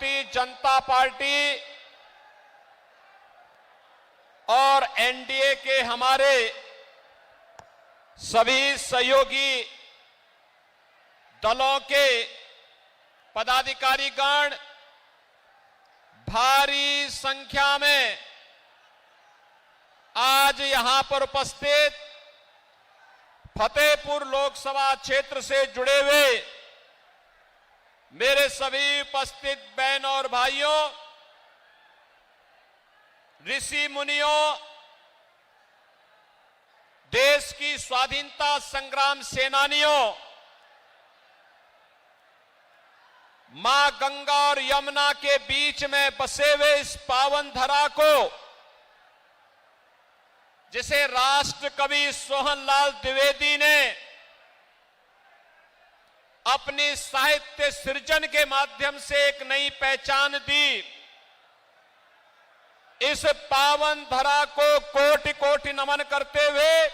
Bharatiya Janata party और NDA के हमारे सभी सहयोगी दलों के पदाधिकारीगण भारी संख्या में आज यहां पर उपस्थित फतेहपुर लोकसभा क्षेत्र से जुड़े हुए मेरे सभी उपस्थित बहन और भाइयों, ऋषि मुनियों, देश की स्वाधीनता संग्राम सेनानियों, मां गंगा और यमुना के बीच में बसे हुए इस पावन धरा को, जिसे राष्ट्र कवि सोहनलाल द्विवेदी ने अपनी साहित्य सृजन के माध्यम से एक नई पहचान दी। इस पावन धरा को कोटि कोटि नमन करते हुए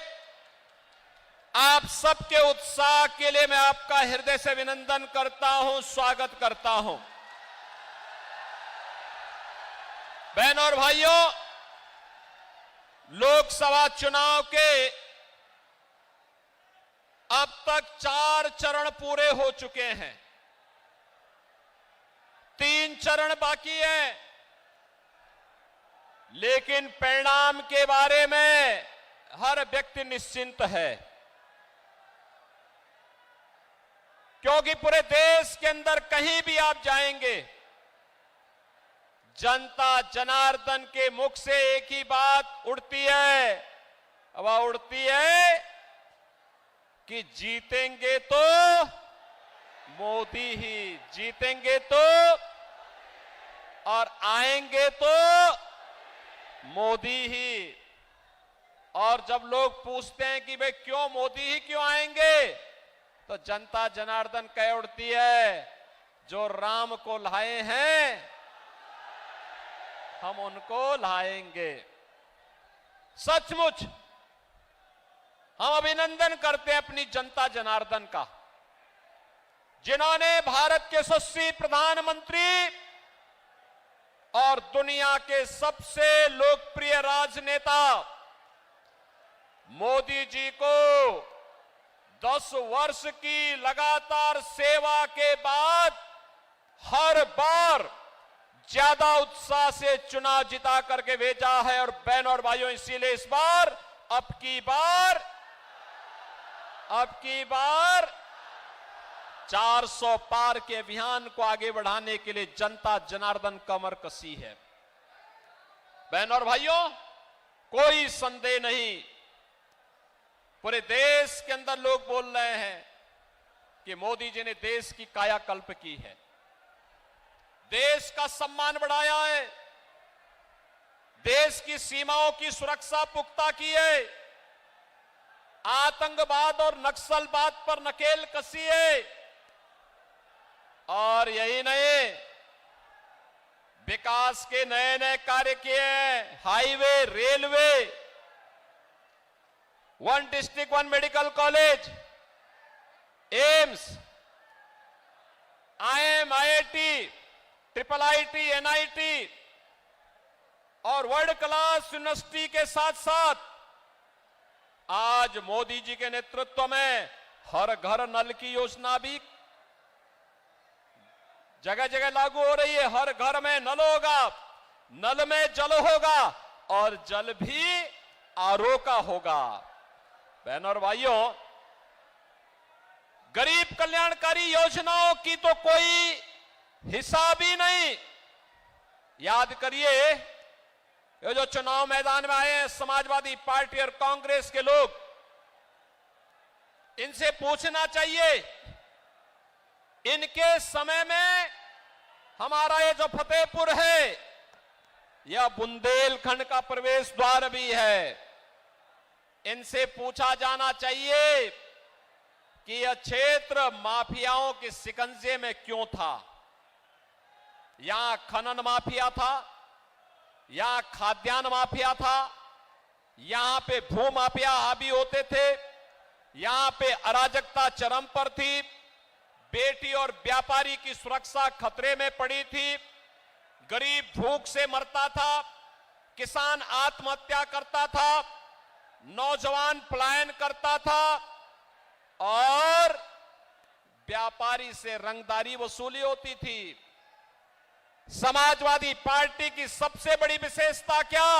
आप सबके उत्साह के लिए मैं आपका हृदय से अभिनंदन करता हूं, स्वागत करता हूं। बहन और भाइयों, लोकसभा चुनाव के अब तक 4 चरण पूरे हो चुके हैं, 3 चरण बाकी हैं, लेकिन परिणाम के बारे में हर व्यक्ति निश्चिंत है, क्योंकि पूरे देश के अंदर कहीं भी आप जाएंगे, जनता जनार्दन के मुख से एक ही बात उड़ती है, वह उड़ती है कि जीतेंगे तो मोदी ही, जीतेंगे तो और आएंगे तो मोदी ही। और जब लोग पूछते हैं कि भाई क्यों मोदी ही क्यों आएंगे, तो जनता जनार्दन कह उठती है, जो राम को लाए हैं हम उनको लाएंगे। सचमुच हम अभिनंदन करते हैं अपनी जनता जनार्दन का, जिन्होंने भारत के यशस्वी प्रधानमंत्री और दुनिया के सबसे लोकप्रिय राजनेता मोदी जी को 10 वर्ष की लगातार सेवा के बाद हर बार ज्यादा उत्साह से चुनाव जिता करके भेजा है। और बहन और भाइयों, इसीलिए इस बार अब की बार 400 पार के अभियान को आगे बढ़ाने के लिए जनता जनार्दन कमर कसी है। बहन और भाइयों, कोई संदेह नहीं, पूरे देश के अंदर लोग बोल रहे हैं कि मोदी जी ने देश की कायाकल्प की है, देश का सम्मान बढ़ाया है, देश की सीमाओं की सुरक्षा पुख्ता की है, आतंकवाद और नक्सलवाद पर नकेल कसी है। और यही नहीं, विकास के नए नए कार्य किए हैं, highway, railway, 1 district 1 medical college, AIIMS, IIM, IIT, IIIT, NIT और वर्ल्ड क्लास यूनिवर्सिटी के साथ साथ आज मोदी जी के नेतृत्व में हर घर नल की योजना भी जगह जगह लागू हो रही है। हर घर में नल होगा, नल में जल होगा और जल भी RO का होगा। बहनों और भाइयों, गरीब कल्याणकारी योजनाओं की तो कोई हिसाब ही नहीं। याद करिए, ये जो चुनाव मैदान में आए हैं समाजवादी पार्टी और कांग्रेस के लोग, इनसे पूछना चाहिए, इनके समय में हमारा ये जो फतेहपुर है, यह बुंदेलखंड का प्रवेश द्वार भी है। इनसे पूछा जाना चाहिए कि यह क्षेत्र माफियाओं के शिकंजे में क्यों था। यहां खनन माफिया था, यहां खाद्यान्न माफिया था, यहां पे भू माफिया हावी होते थे, यहां पे अराजकता चरम पर थी, बेटी और व्यापारी की सुरक्षा खतरे में पड़ी थी। गरीब भूख से मरता था, किसान आत्महत्या करता था, नौजवान पलायन करता था और व्यापारी से रंगदारी वसूली होती थी। समाजवादी पार्टी की सबसे बड़ी विशेषता क्या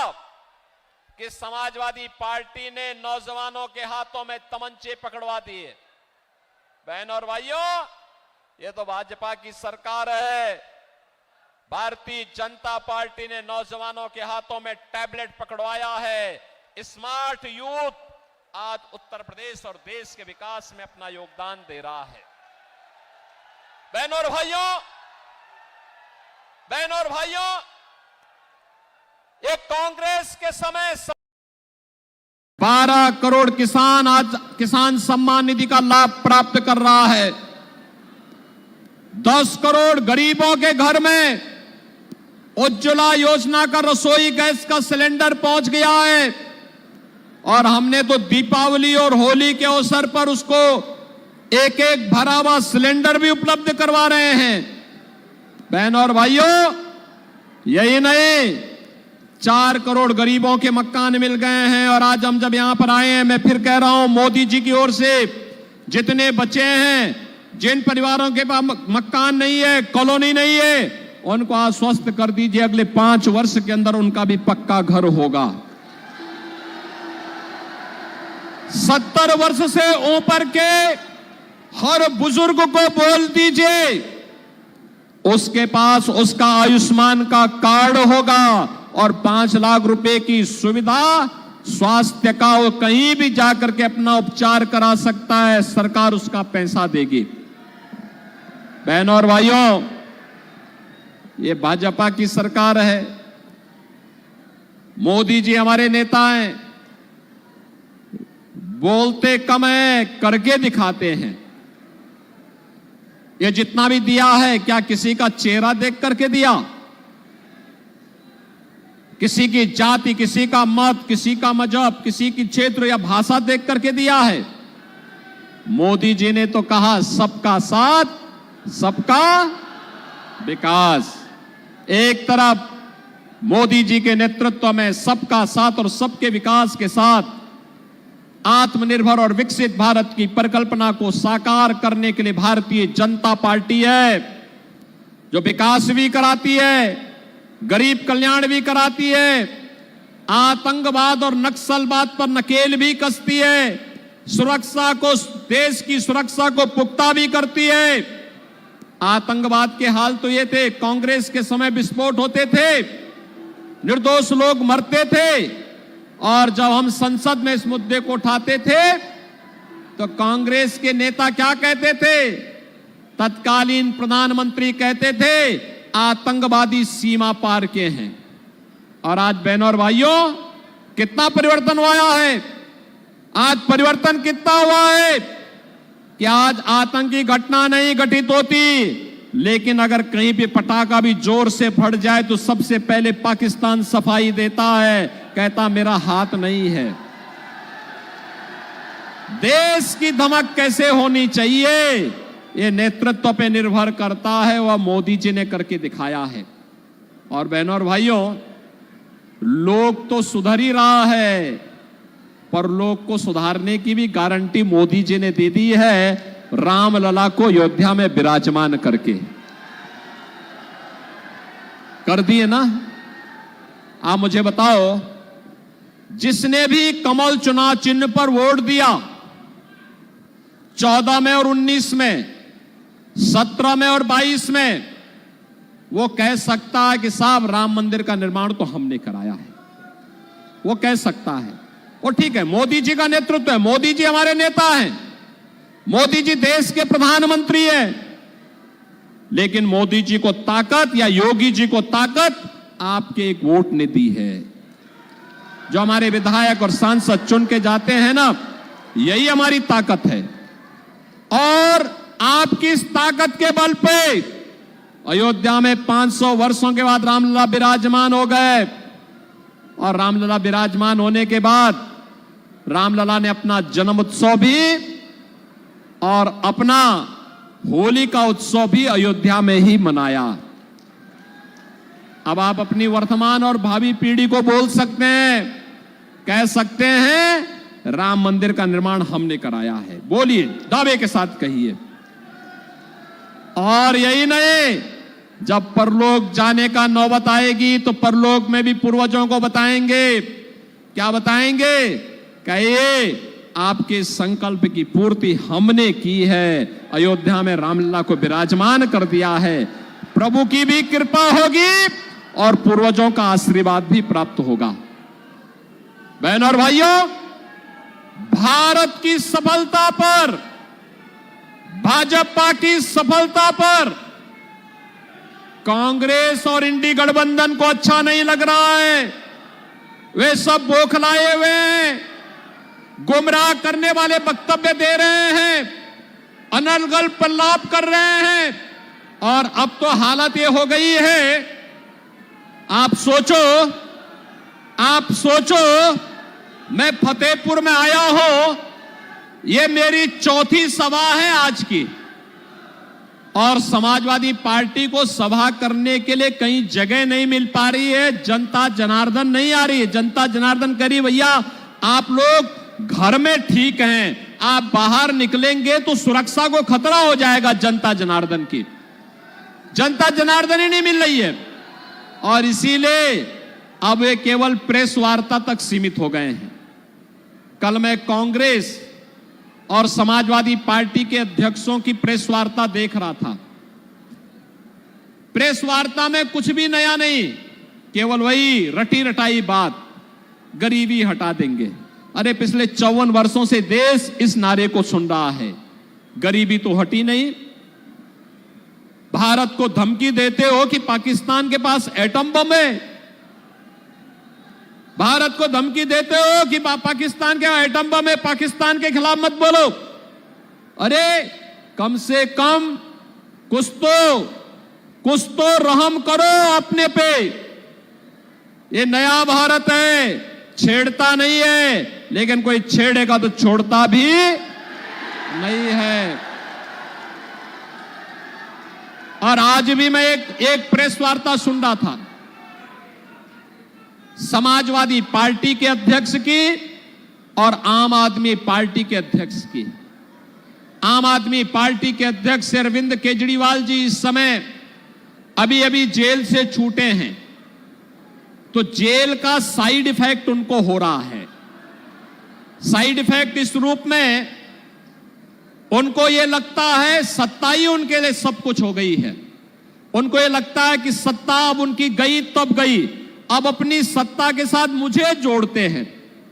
कि समाजवादी पार्टी ने नौजवानों के हाथों में तमंचे पकड़वा दिए। बहनों और भाइयों, ये तो भाजपा की सरकार है। भारतीय जनता पार्टी ने नौजवानों के हाथों में टैबलेट पकड़वाया है। स्मार्ट यूथ आज उत्तर प्रदेश और देश के विकास में अपना योगदान दे रहा है। बहनों और भाइयों, ये कांग्रेस के समय 12 करोड़ किसान आज किसान सम्मान निधि का लाभ प्राप्त कर रहा है। 10 करोड़ गरीबों के घर में उज्ज्वला योजना का रसोई गैस का सिलेंडर पहुंच गया है और हमने तो दीपावली और होली के अवसर पर उसको एक एक भरा हुआ सिलेंडर भी उपलब्ध करवा रहे हैं। बहनों और भाइयों, यही नहीं, 4 करोड़ गरीबों के मकान मिल गए हैं। और आज हम जब यहां पर आए हैं, मैं फिर कह रहा हूं, मोदी जी की ओर से जितने बच्चे हैं, जिन परिवारों के पास मकान नहीं है, कॉलोनी नहीं है, उनको आश्वस्त कर दीजिए अगले 5 वर्ष के अंदर उनका भी पक्का घर होगा। 70 वर्ष से ऊपर के हर बुजुर्ग को बोल दीजिए उसके पास उसका आयुष्मान का कार्ड होगा और 5 लाख रुपए की सुविधा स्वास्थ्य का वो कहीं भी जाकर के अपना उपचार करा सकता है, सरकार उसका पैसा देगी। बहनों और भाइयों, ये भाजपा की सरकार है। मोदी जी हमारे नेता हैं, बोलते कम है, करके दिखाते हैं। ये जितना भी दिया है, क्या किसी का चेहरा देख करके दिया? किसी की जाति, किसी का मत, किसी का मजहब, किसी की क्षेत्र या भाषा देख करके दिया है? मोदी जी ने तो कहा सबका साथ, सबका विकास। एक तरफ मोदी जी के नेतृत्व में सबका साथ और सबके विकास के साथ आत्मनिर्भर और विकसित भारत की परिकल्पना को साकार करने के लिए भारतीय जनता पार्टी है, जो विकास भी कराती है, गरीब कल्याण भी कराती है, आतंकवाद और नक्सलवाद पर नकेल भी कसती है, सुरक्षा को, देश की सुरक्षा को पुख्ता भी करती है। आतंकवाद के हाल तो ये थे, कांग्रेस के समय विस्फोट होते थे, निर्दोष लोग मरते थे, और जब हम संसद में इस मुद्दे को उठाते थे तो कांग्रेस के नेता क्या कहते थे? तत्कालीन प्रधानमंत्री कहते थे आतंकवादी सीमा पार के हैं। और आज बहनों और भाइयों, कितना परिवर्तन हुआ है? आज परिवर्तन कितना हुआ है कि आज आतंकी घटना नहीं घटित होती, लेकिन अगर कहीं भी पटाखा भी जोर से फट जाए तो सबसे पहले पाकिस्तान सफाई देता है, कहता मेरा हाथ नहीं है। देश की धमक कैसे होनी चाहिए, ये नेतृत्व पे निर्भर करता है, वह मोदी जी ने करके दिखाया है। और बहनों और भाइयों, लोग तो सुधर ही रहा है, पर लोग को सुधारने की भी गारंटी मोदी जी ने दे दी है, रामलला को अयोध्या में विराजमान करके कर दिए ना। आप मुझे बताओ, जिसने भी कमल चुनाव चिन्ह पर वोट दिया 14 में और 19 में, 17 में और 22 में, वो कह सकता है कि साहब राम मंदिर का निर्माण तो हमने कराया है। वो कह सकता है, और ठीक है, मोदी जी का नेतृत्व है, मोदी जी हमारे नेता हैं, मोदी जी देश के प्रधानमंत्री हैं, लेकिन मोदी जी को ताकत या योगी जी को ताकत आपके एक वोट ने दी है। जो हमारे विधायक और सांसद चुन के जाते हैं ना, यही हमारी ताकत है। और आपकी इस ताकत के बल पे अयोध्या में 500 वर्षों के बाद रामलला विराजमान हो गए। और रामलला विराजमान होने के बाद रामलला ने अपना जन्म उत्सव भी और अपना होली का उत्सव भी अयोध्या में ही मनाया। अब आप अपनी वर्तमान और भावी पीढ़ी को बोल सकते हैं, कह सकते हैं राम मंदिर का निर्माण हमने कराया है। बोलिए, दावे के साथ कहिए। और यही नहीं, जब परलोक जाने का नौबत आएगी तो परलोक में भी पूर्वजों को बताएंगे। क्या बताएंगे? कहिए, आपके संकल्प की पूर्ति हमने की है, अयोध्या में रामलला को विराजमान कर दिया है। प्रभु की भी कृपा होगी और पूर्वजों का आशीर्वाद भी प्राप्त होगा। बहनों और भाइयों, भारत की सफलता पर, भाजपा की सफलता पर कांग्रेस और इंडी गठबंधन को अच्छा नहीं लग रहा है। वे सब बौखलाए हुए हैं, गुमराह करने वाले वक्तव्य दे रहे हैं, अनर्गल प्रलाप कर रहे हैं। और अब तो हालत ये हो गई है, आप सोचो, मैं फतेहपुर में आया हूं, ये मेरी चौथी सभा है आज की, और समाजवादी पार्टी को सभा करने के लिए कहीं जगह नहीं मिल पा रही है। जनता जनार्दन नहीं आ रही है। जनता जनार्दन करी, भैया आप लोग घर में ठीक हैं, आप बाहर निकलेंगे तो सुरक्षा को खतरा हो जाएगा। जनता जनार्दन की, जनता जनार्दन ही नहीं मिल रही है, और इसीलिए अब वे केवल प्रेस वार्ता तक सीमित हो गए हैं। कल मैं कांग्रेस और समाजवादी पार्टी के अध्यक्षों की प्रेस वार्ता देख रहा था। प्रेस वार्ता में कुछ भी नया नहीं, केवल वही रटी रटाई बात, गरीबी हटा देंगे। अरे पिछले 54 वर्षों से देश इस नारे को सुन रहा है, गरीबी तो हटी नहीं। भारत को धमकी देते हो कि पाकिस्तान के पास एटम बम है, भारत को धमकी देते हो कि पाकिस्तान के एटम बम है, पाकिस्तान के खिलाफ मत बोलो। अरे कम से कम कुछ तो रहम करो अपने पे। ये नया भारत है, छेड़ता नहीं है, लेकिन कोई छेड़ेगा तो छोड़ता भी नहीं है। और आज भी मैं एक प्रेस वार्ता सुन रहा था समाजवादी पार्टी के अध्यक्ष की और आम आदमी पार्टी के अध्यक्ष की। आम आदमी पार्टी के अध्यक्ष अरविंद केजरीवाल जी इस समय अभी जेल से छूटे हैं, तो जेल का साइड इफेक्ट उनको हो रहा है। साइड इफेक्ट इस रूप में, उनको यह लगता है सत्ता ही उनके लिए सब कुछ हो गई है। उनको यह लगता है कि सत्ता अब उनकी गई तब गई, अब अपनी सत्ता के साथ मुझे जोड़ते हैं।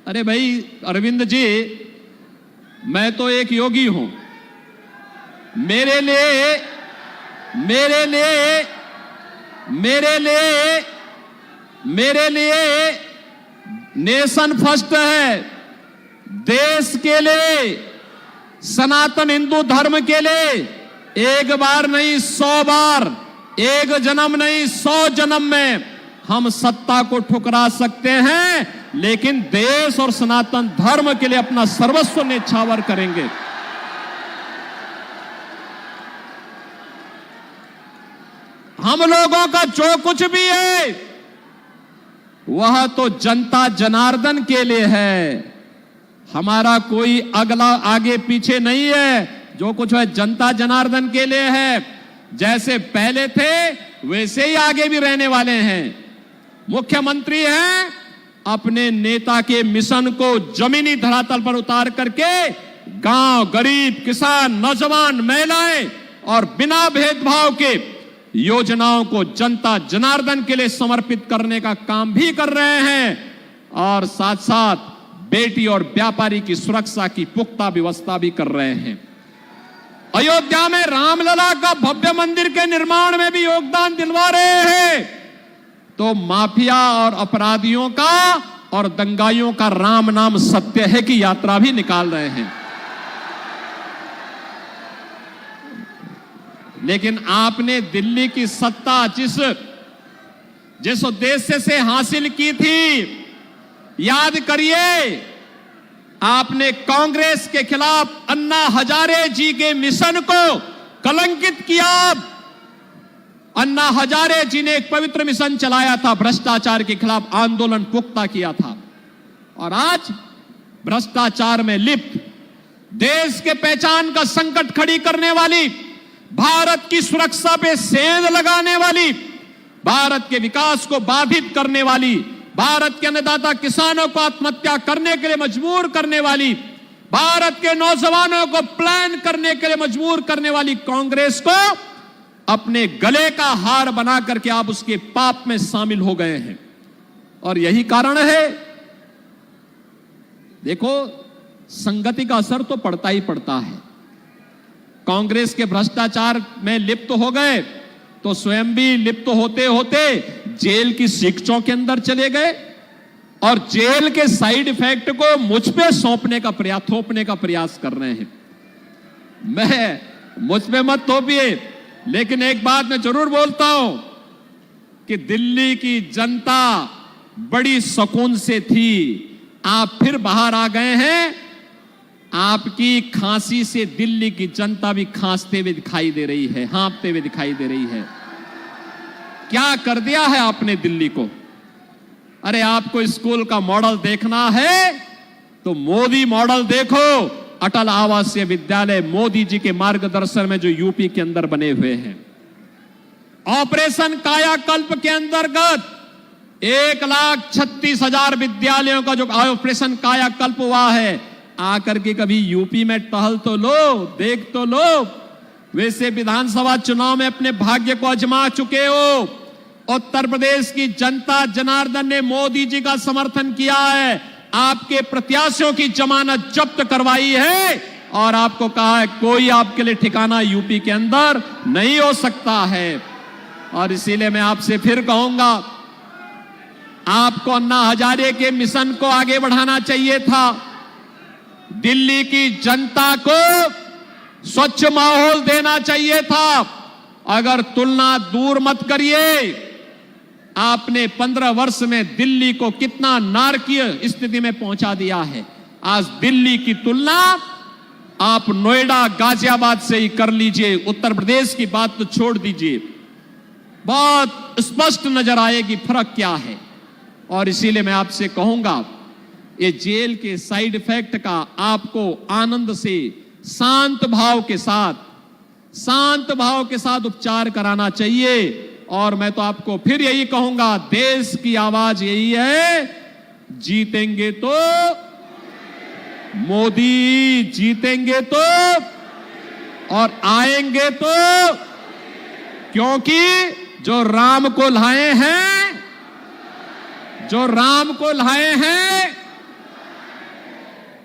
अरे भाई अरविंद जी, मैं तो एक योगी हूं, मेरे लिए नेशन फर्स्ट है। देश के लिए, सनातन हिंदू धर्म के लिए एक बार नहीं 100 बार, एक जन्म नहीं 100 जन्म में हम सत्ता को ठुकरा सकते हैं, लेकिन देश और सनातन धर्म के लिए अपना सर्वस्व न्यौछावर करेंगे। हम लोगों का जो कुछ भी है वह तो जनता जनार्दन के लिए है। हमारा कोई अगला आगे पीछे नहीं है, जो कुछ है जनता जनार्दन के लिए है। जैसे पहले थे वैसे ही आगे भी रहने वाले हैं। मुख्यमंत्री हैं, अपने नेता के मिशन को जमीनी धरातल पर उतार करके गांव, गरीब, किसान, नौजवान, महिलाएं और बिना भेदभाव के योजनाओं को जनता जनार्दन के लिए समर्पित करने का काम भी कर रहे हैं, और साथ साथ बेटी और व्यापारी की सुरक्षा की पुख्ता व्यवस्था भी कर रहे हैं। अयोध्या में रामलला का भव्य मंदिर के निर्माण में भी योगदान दिलवा रहे हैं, तो माफिया और अपराधियों का और दंगाइयों का राम नाम सत्य है की यात्रा भी निकाल रहे हैं। लेकिन आपने दिल्ली की सत्ता जिस उद्देश्य से हासिल की थी, याद करिए, आपने कांग्रेस के खिलाफ अन्ना हजारे जी के मिशन को कलंकित किया। अन्ना हजारे जी ने एक पवित्र मिशन चलाया था, भ्रष्टाचार के खिलाफ आंदोलन पुख्ता किया था। और आज भ्रष्टाचार में लिप्त, देश के पहचान का संकट खड़ी करने वाली, भारत की सुरक्षा पे सेंध लगाने वाली, भारत के विकास को बाधित करने वाली, भारत के अन्नदाता किसानों को आत्महत्या करने के लिए मजबूर करने वाली, भारत के नौजवानों को प्लान करने के लिए मजबूर करने वाली कांग्रेस को अपने गले का हार बना करके आप उसके पाप में शामिल हो गए हैं। और यही कारण है, देखो, संगति का असर तो पड़ता ही पड़ता है। कांग्रेस के भ्रष्टाचार में लिप्त हो गए तो स्वयं भी लिप्त होते होते जेल की शिक्षों के अंदर चले गए और जेल के साइड इफेक्ट को मुझ पे थोपने का प्रयास कर रहे हैं। मैं मुझ पे मत थोपिए, लेकिन एक बात मैं जरूर बोलता हूं कि दिल्ली की जनता बड़ी सुकून से थी, आप फिर बाहर आ गए हैं। आपकी खांसी से दिल्ली की जनता भी खांसते हुए दिखाई दे रही है, हाँफते हुए दिखाई दे रही है। क्या कर दिया है आपने दिल्ली को? अरे आपको स्कूल का मॉडल देखना है तो मोदी मॉडल देखो। अटल आवासीय विद्यालय मोदी जी के मार्गदर्शन में जो यूपी के अंदर बने हुए हैं। ऑपरेशन कायाकल्प के अंतर्गत 1,36,000 विद्यालयों का जो ऑपरेशन कायाकल्प हुआ है, आकर के कभी यूपी में टहल तो लो, देख तो लो। वैसे विधानसभा चुनाव में अपने भाग्य को आजमा चुके हो। उत्तर प्रदेश की जनता जनार्दन ने मोदी जी का समर्थन किया है, आपके प्रत्याशियों की जमानत जब्त करवाई है और आपको कहा है कोई आपके लिए ठिकाना यूपी के अंदर नहीं हो सकता है। और इसीलिए मैं आपसे फिर कहूंगा, आपको अन्ना हजारे के मिशन को आगे बढ़ाना चाहिए था। दिल्ली की जनता को स्वच्छ माहौल देना चाहिए था। अगर तुलना दूर मत करिए, आपने 15 वर्ष में दिल्ली को कितना नारकीय स्थिति में पहुंचा दिया है। आज दिल्ली की तुलना आप नोएडा, गाजियाबाद से ही कर लीजिए, उत्तर प्रदेश की बात तो छोड़ दीजिए, बहुत स्पष्ट नजर आएगी फर्क क्या है। और इसीलिए मैं आपसे कहूंगा, ये जेल के साइड इफेक्ट का आपको आनंद से शांत भाव के साथ उपचार कराना चाहिए। और मैं तो आपको फिर यही कहूंगा, देश की आवाज यही है, जीतेंगे तो मोदी, जीतेंगे तो और आएंगे तो, क्योंकि जो राम को लाए हैं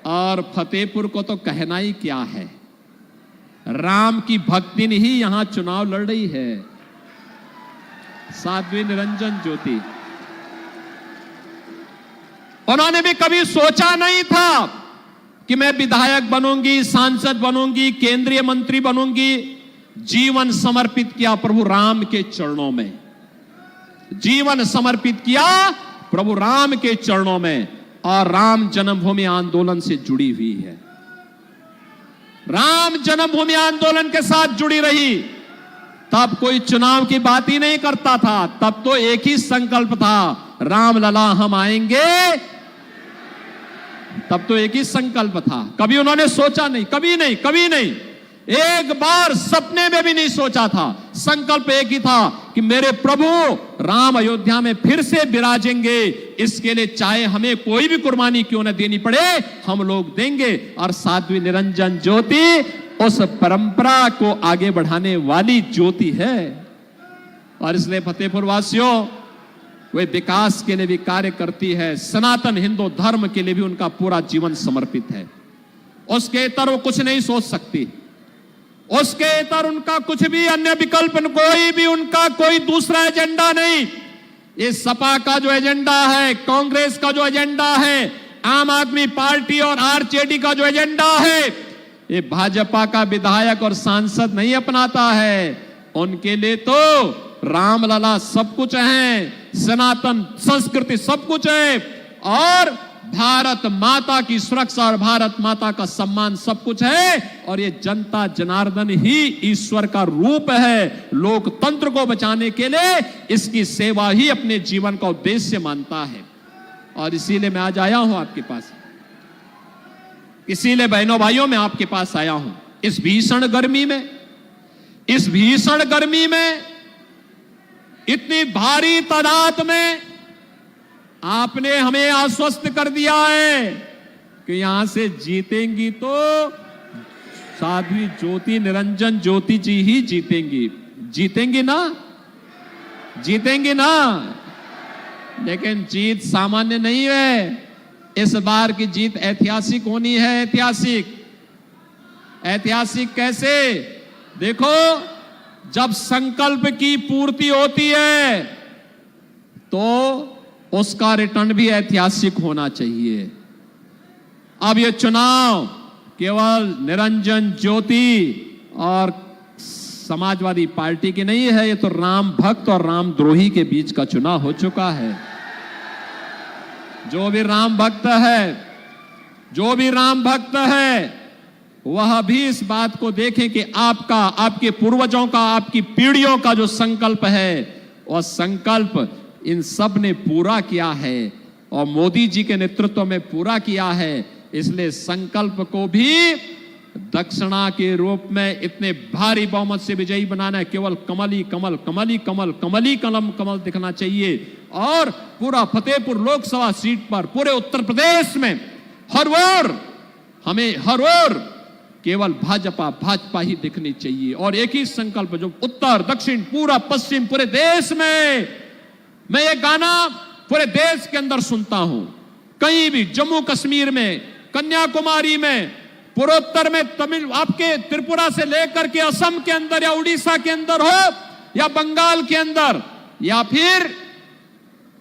और फतेहपुर को तो कहना ही क्या है, राम की भक्ति ने ही यहां चुनाव लड़ रही है। साध्वी निरंजन ज्योति, उन्होंने भी कभी सोचा नहीं था कि मैं विधायक बनूंगी, सांसद बनूंगी, केंद्रीय मंत्री बनूंगी। जीवन समर्पित किया प्रभु राम के चरणों में, जीवन समर्पित किया प्रभु राम के चरणों में। और राम जन्मभूमि आंदोलन से जुड़ी हुई है, राम जन्मभूमि आंदोलन के साथ जुड़ी रही। तब कोई चुनाव की बात ही नहीं करता था, तब तो एक ही संकल्प था, राम लला हम आएंगे। तब तो एक ही संकल्प था, कभी उन्होंने सोचा नहीं, कभी नहीं, एक बार सपने में भी नहीं सोचा था। संकल्प एक ही था कि मेरे प्रभु राम अयोध्या में फिर से विराजेंगे, इसके लिए चाहे हमें कोई भी कुर्बानी क्यों न देनी पड़े, हम लोग देंगे। और साध्वी निरंजन ज्योति उस परंपरा को आगे बढ़ाने वाली ज्योति है। और इसलिए फतेहपुर वासियों, वे विकास के लिए भी कार्य करती है, सनातन हिंदू धर्म के लिए भी उनका पूरा जीवन समर्पित है। उसके इतर वो कुछ नहीं सोच सकती, उसके इतर उनका कुछ भी अन्य विकल्प, कोई भी उनका कोई दूसरा एजेंडा नहीं। ये सपा का जो एजेंडा है, कांग्रेस का जो एजेंडा है, आम आदमी पार्टी और आरजेडी का जो एजेंडा है, ये भाजपा का विधायक और सांसद नहीं अपनाता है। उनके लिए तो रामलला सब कुछ है, सनातन संस्कृति सब कुछ है। और भारत माता की सुरक्षा और भारत माता का सम्मान सब कुछ है। और ये जनता जनार्दन ही ईश्वर का रूप है। लोकतंत्र को बचाने के लिए इसकी सेवा ही अपने जीवन का उद्देश्य मानता है। और इसीलिए मैं आज आया हूं आपके पास, इसीलिए बहनों भाइयों मैं आपके पास आया हूं। इस भीषण गर्मी में, इस भीषण गर्मी में, इतनी भारी तादाद में आपने हमें आश्वस्त कर दिया है कि यहां से जीतेंगी तो साध्वी ज्योति निरंजन ज्योति जी ही जीतेंगी। जीतेंगी ना? जीतेंगी ना? लेकिन जीत सामान्य नहीं है। इस बार की जीत ऐतिहासिक होनी है। ऐतिहासिक। ऐतिहासिक कैसे? देखो, जब संकल्प की पूर्ति होती है तो उसका रिटर्न भी ऐतिहासिक होना चाहिए। अब ये चुनाव केवल निरंजन ज्योति और समाजवादी पार्टी की नहीं है, ये तो राम भक्त और रामद्रोही के बीच का चुनाव हो चुका है। जो भी राम भक्त है, जो भी राम भक्त है, वह भी इस बात को देखें कि आपका, आपके पूर्वजों का, आपकी पीढ़ियों का जो संकल्प है, वह संकल्प इन सब ने पूरा किया है और मोदी जी के नेतृत्व में पूरा किया है। इसलिए संकल्प को भी दक्षिणा के रूप में इतने भारी बहुमत से विजयी बनाना है। केवल कमल ही कमल, कमल ही कमल, कमल ही कलम कमल दिखना चाहिए। और पूरा फतेहपुर लोकसभा सीट पर, पूरे उत्तर प्रदेश में हर ओर, हमें हर ओर केवल भाजपा भाजपा ही दिखनी चाहिए। और एक ही संकल्प जो उत्तर दक्षिण पूरा पश्चिम पूरे देश में, मैं ये गाना पूरे देश के अंदर सुनता हूं। कहीं भी, जम्मू कश्मीर में, कन्याकुमारी में, पूर्वोत्तर में, तमिल, आपके त्रिपुरा से लेकर के असम के अंदर या उड़ीसा के अंदर हो या बंगाल के अंदर, या फिर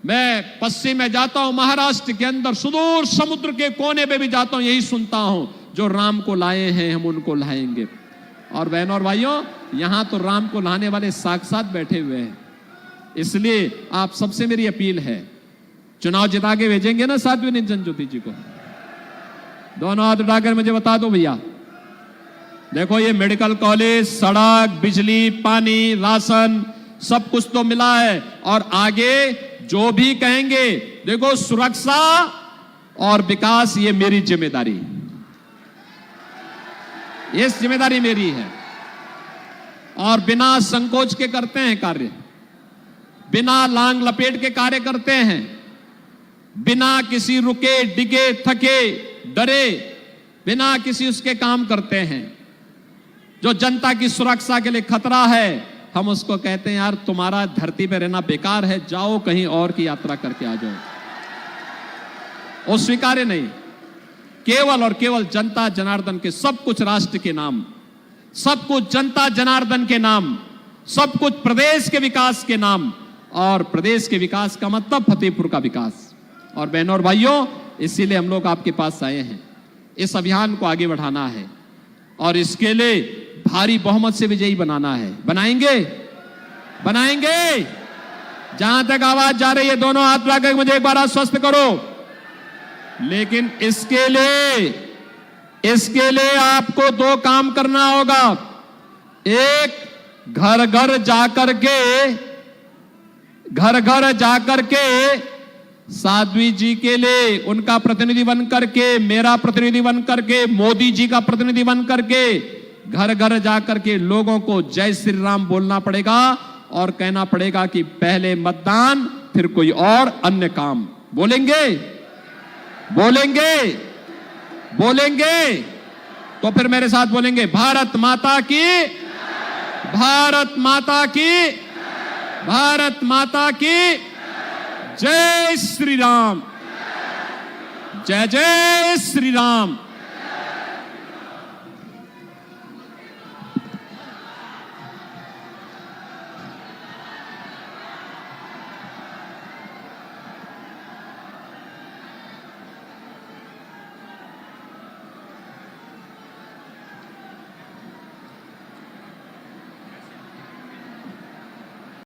मैं पश्चिम में जाता हूं, महाराष्ट्र के अंदर, सुदूर समुद्र के कोने पे भी जाता हूं, यही सुनता हूं, जो राम को लाए हैं हम उनको लाएंगे। और बहनों और भाइयों, यहां तो राम को लाने वाले साक्षात बैठे हुए हैं। इसलिए आप सबसे मेरी अपील है, चुनाव जिता के भेजेंगे ना साध्वी निरंजन ज्योति जी को? दोनों हाथ उठाकर मुझे बता दो भैया। देखो, ये मेडिकल कॉलेज, सड़क, बिजली, पानी, राशन सब कुछ तो मिला है। और आगे जो भी कहेंगे, देखो, सुरक्षा और विकास ये मेरी जिम्मेदारी, ये जिम्मेदारी मेरी है। और बिना संकोच के करते हैं कार्य, बिना लांग लपेट के कार्य करते हैं, बिना किसी रुके डिगे थके डरे, बिना किसी उसके काम करते हैं। जो जनता की सुरक्षा के लिए खतरा है, हम उसको कहते हैं यार तुम्हारा धरती पे रहना बेकार है, जाओ कहीं और की यात्रा करके आ जाओ। वो स्वीकार्य नहीं। केवल और केवल जनता जनार्दन के, सब कुछ राष्ट्र के नाम, सब कुछ जनता जनार्दन के नाम, सब कुछ प्रदेश के विकास के नाम। और प्रदेश के विकास का मतलब फतेहपुर का विकास। और बहनों और भाइयों, इसीलिए हम लोग आपके पास आए हैं। इस अभियान को आगे बढ़ाना है और इसके लिए भारी बहुमत से विजयी बनाना है। बनाएंगे? बनाएंगे? जहां तक आवाज जा रही है, दोनों हाथ उठाकर मुझे एक बार आश्वस्त करो। लेकिन इसके लिए आपको दो काम करना होगा। एक, घर घर जाकर के साध्वी जी के लिए उनका प्रतिनिधि बन करके, मेरा प्रतिनिधि बन करके, मोदी जी का प्रतिनिधि बन करके घर घर जाकर के लोगों को जय श्री राम बोलना पड़ेगा और कहना पड़ेगा कि पहले मतदान फिर कोई और अन्य काम। बोलेंगे? बोलेंगे? बोलेंगे? तो फिर मेरे साथ बोलेंगे, भारत माता की, भारत माता की, भारत माता की जय श्री राम, जय जय श्री राम।